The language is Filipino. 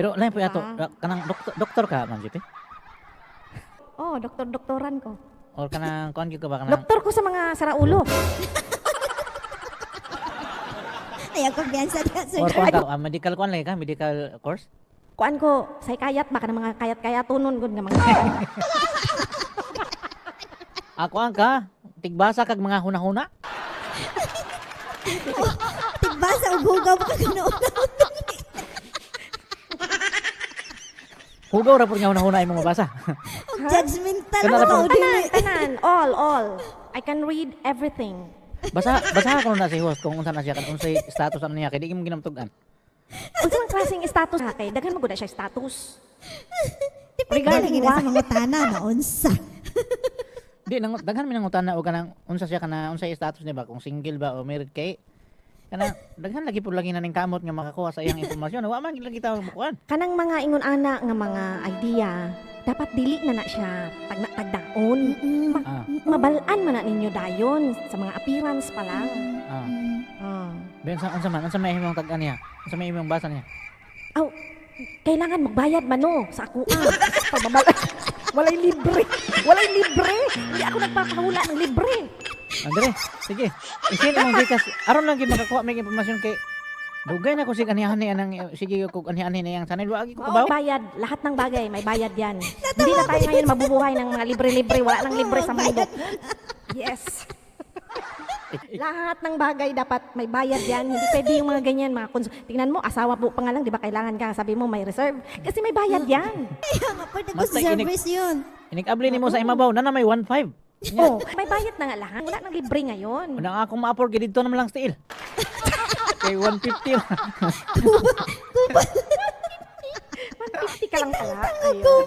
Pero lain po ato, Ah. kanang doktor ka man jud eh? Oh, doktoran ko. Or kanang kuan gyud ka ba kanang Doktor ko sa mga saraulo. Ay, ang kumpiyansa niya, sir. or kuan ka medical kuan lagi ka, medical course? Kuan ko, say kayat baka ng mga kayat-kayatunon gud nga mga. Kuan ka, tigbasa kag mga hunahuna? Tigbasa og hugaw pa kaganoon. Hugaw ra pud nga hunahuna imong mabasa. Og judgmental Kana ang ra po. tao dili. Tanan, all. I can read everything. Basa ko na si host kung unsa na siya kan unsay status ano niya kay di mo ginamtugan. Unsa man klaseng status ha kay daghan mo gud na siya status. Regarding Regarding sa what? mga tana na unsa. Di nang daghan mi nangutan na o kanang unsa siya kana unsay status niya ba kung single ba o married kay kana daghan lagi pud lagi na ning kamot nga makakuha sa iyang impormasyon. Wa man gid lagi tawo bukuan. Kanang mga ingon ana nga mga idea, dapat dili na siya tagdaon. Ah, Mabalaan man na ninyo dayon sa mga appearance pa lang. ah. Ah. Ben unsa may imong tag-an niya? Unsa may imong basa niya? Aw, kailangan magbayad man no sa ako Pagbabala. Walay libre. Walay libre. Hindi ako nagpapahula ng libre. Andre, sige. Isin imong gikas. Aron lang gid makakuha may impormasyon kay dugay na ko sig anihan ni anang sige ko anihan ni yang sanay wa ko Oo, kabaw. bayad. Lahat ng bagay, may bayad yan. Hindi na tayo ngayon mabubuhay ng mga libre-libre. Wala nang libre sa mundo. Yes. Lahat ng bagay dapat may bayad yan. Hindi pwede yung mga ganyan. Tingnan mo, asawa po pa nga lang, di ba kailangan ka, sabi mo may reserve. Kasi may bayad yan. Kaya nga, pwede ko Basta sa service yun. Inig-abli nimo sa imabaw na may 1.5. Oh, may bayad na nga lahat. Wala nang libre ngayon. Una nga akong ma-afford gid dito naman lang steel. Kay 150. 150 ka lang pala. Ayun.